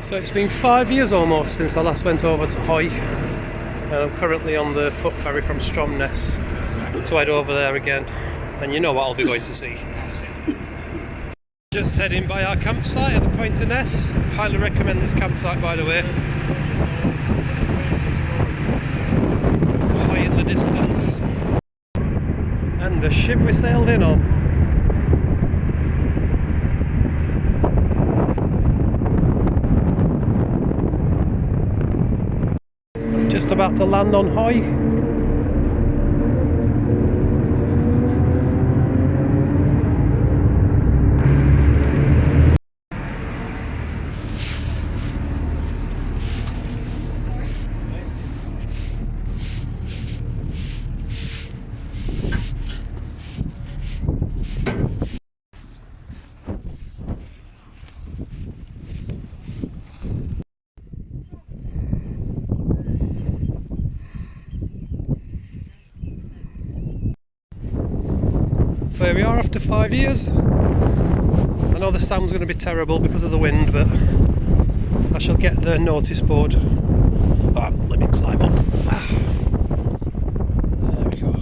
So it's been 5 years almost since I last went over to Hoy, and I'm currently on the foot ferry from Stromness to head over there again, and you know what I'll be going to see. Just heading by our campsite at the Point of Ness. Highly recommend this campsite, by the way. Hoy in the distance, and the ship we sailed in on. Just about to land on Hoy. So here we are after 5 years. I know the sound's going to be terrible because of the wind, but I shall get the notice board. Oh, let me climb up. There we go.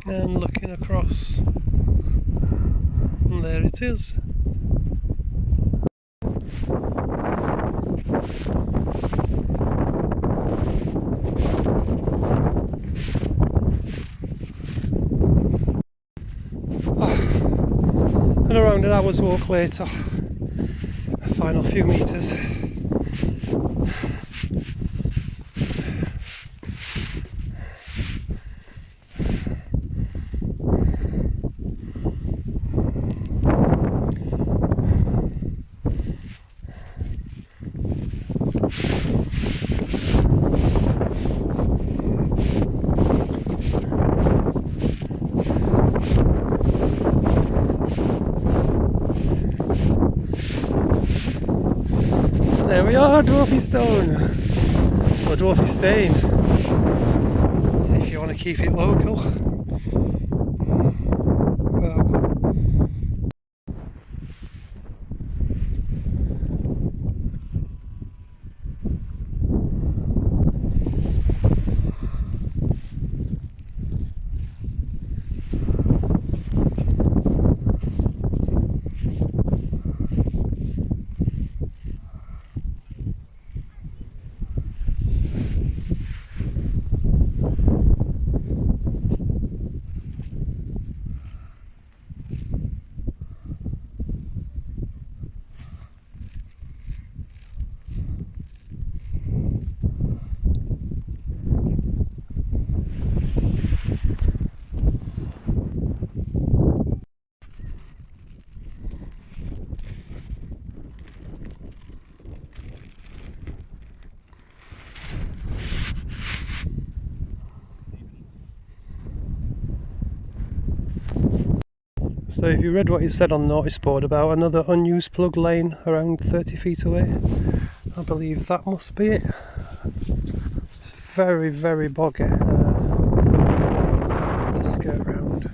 And looking across, and there it is. And around an hour's walk later, a final few metres. There we are, Dwarfie Stone, or Dwarfie Stone, if you want to keep it local. Wow. So if you read what it said on the notice board about another unused plug lane around 30 feet away, I believe that must be it. It's very, very boggy to skirt around.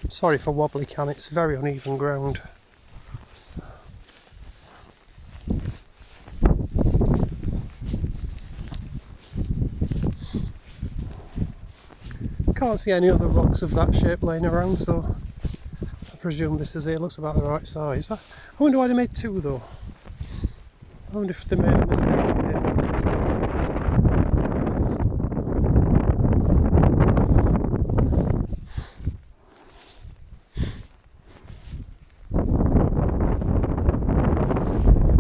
Sorry for wobbly can, it's very uneven ground. Can't see any other rocks of that shape laying around, so I presume this is it. It looks about the right size. I wonder why they made two though. I wonder if they made a mistake and made it into this one.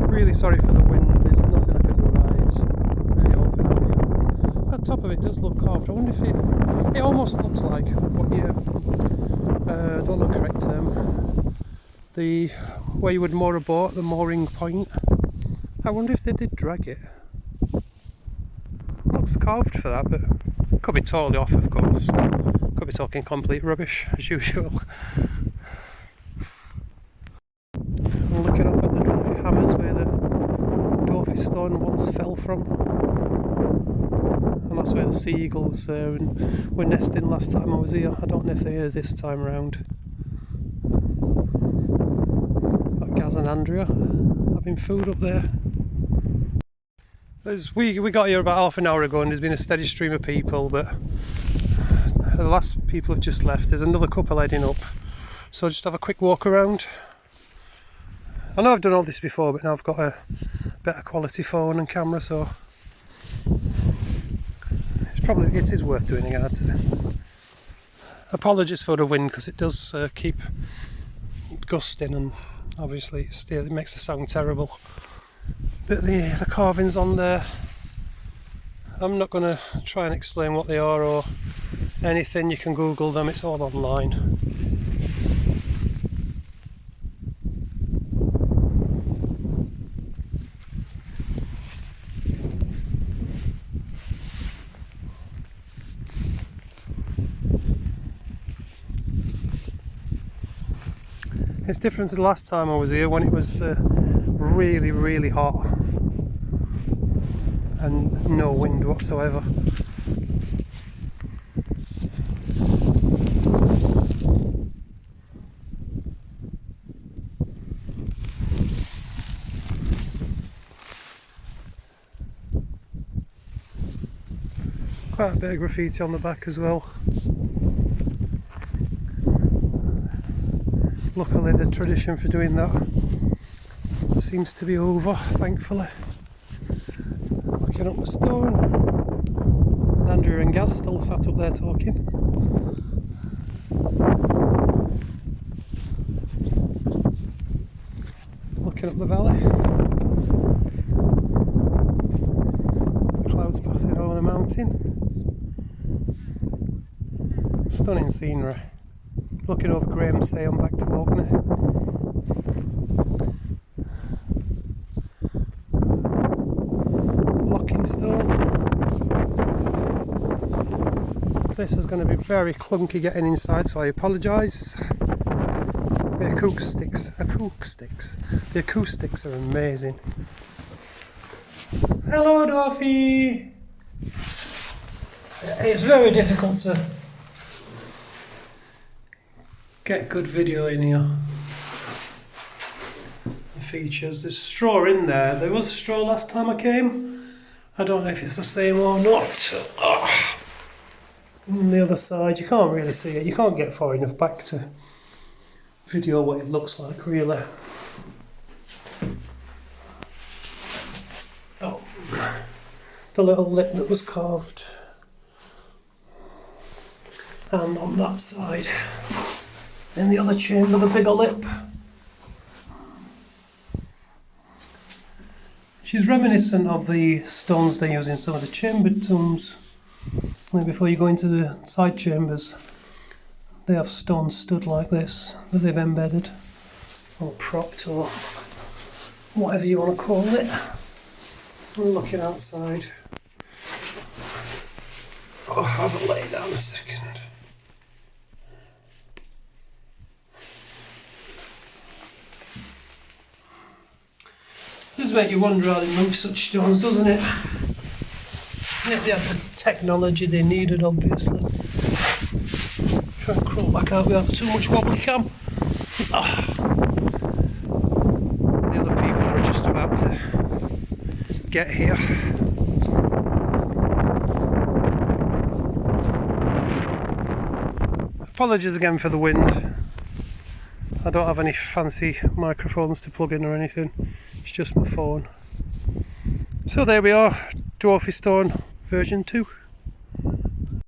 Really sorry for the wind, there's nothing I can do about it. It's really open out here. That top of it does look carved. I wonder if it almost looks like what you don't know the correct term, the where you would moor a boat, the mooring point. I wonder if they did drag it. Looks carved for that, but could be totally off, of course. Could Could be talking complete rubbish as usual. I'm looking up at the Dwarfie hammers where the Dwarfie Stone once fell from, and that's where the seagulls were nesting last time I was here. I don't know if they're here this time around. Got Gaz and Andrea having food up there. We got here about half an hour ago and there's been a steady stream of people, but the last people have just left. There's another couple heading up, so I'll just have a quick walk around. I know I've done all this before, but now I've got a better quality phone and camera, so it is worth doing again, I'd say. Apologies for the wind because it does keep gusting, and obviously it makes the sound terrible. But the carvings on there, I'm not going to try and explain what they are or anything. You can Google them, it's all online. It's different to the last time I was here when it was really hot and no wind whatsoever. Quite a bit of graffiti on the back as well. Luckily the tradition for doing that seems to be over, thankfully. Looking up the stone. Andrew and Gaz still sat up there talking. Looking up the valley. The clouds passing over the mountain. Stunning scenery. Looking over Graham Say on back to Orkney. The blocking stone. This is going to be very clunky getting inside, so I apologise. The acoustics are amazing. Hello, Dwarfie! It's very difficult to get good video in here. The features, there's straw in there. There was straw last time I came. I don't know if it's the same or not. On the other side, you can't really see it. You can't get far enough back to video what it looks like, really. Oh, the little lip that was carved. And on that side. In the other chamber, the bigger lip. She's reminiscent of the stones they use in some of the chamber tombs. And before you go into the side chambers, they have stones stood like this that they've embedded or propped or whatever you want to call it. We're looking outside. I'll have a lay down a second. This makes you wonder how they move such stones, doesn't it? Yeah, they have the technology they needed, obviously. Try and crawl back out without too much wobbly cam. Ah. The other people are just about to get here. Apologies again for the wind. I don't have any fancy microphones to plug in or anything. It's just my phone. So there we are, Dwarfie Stone version 2.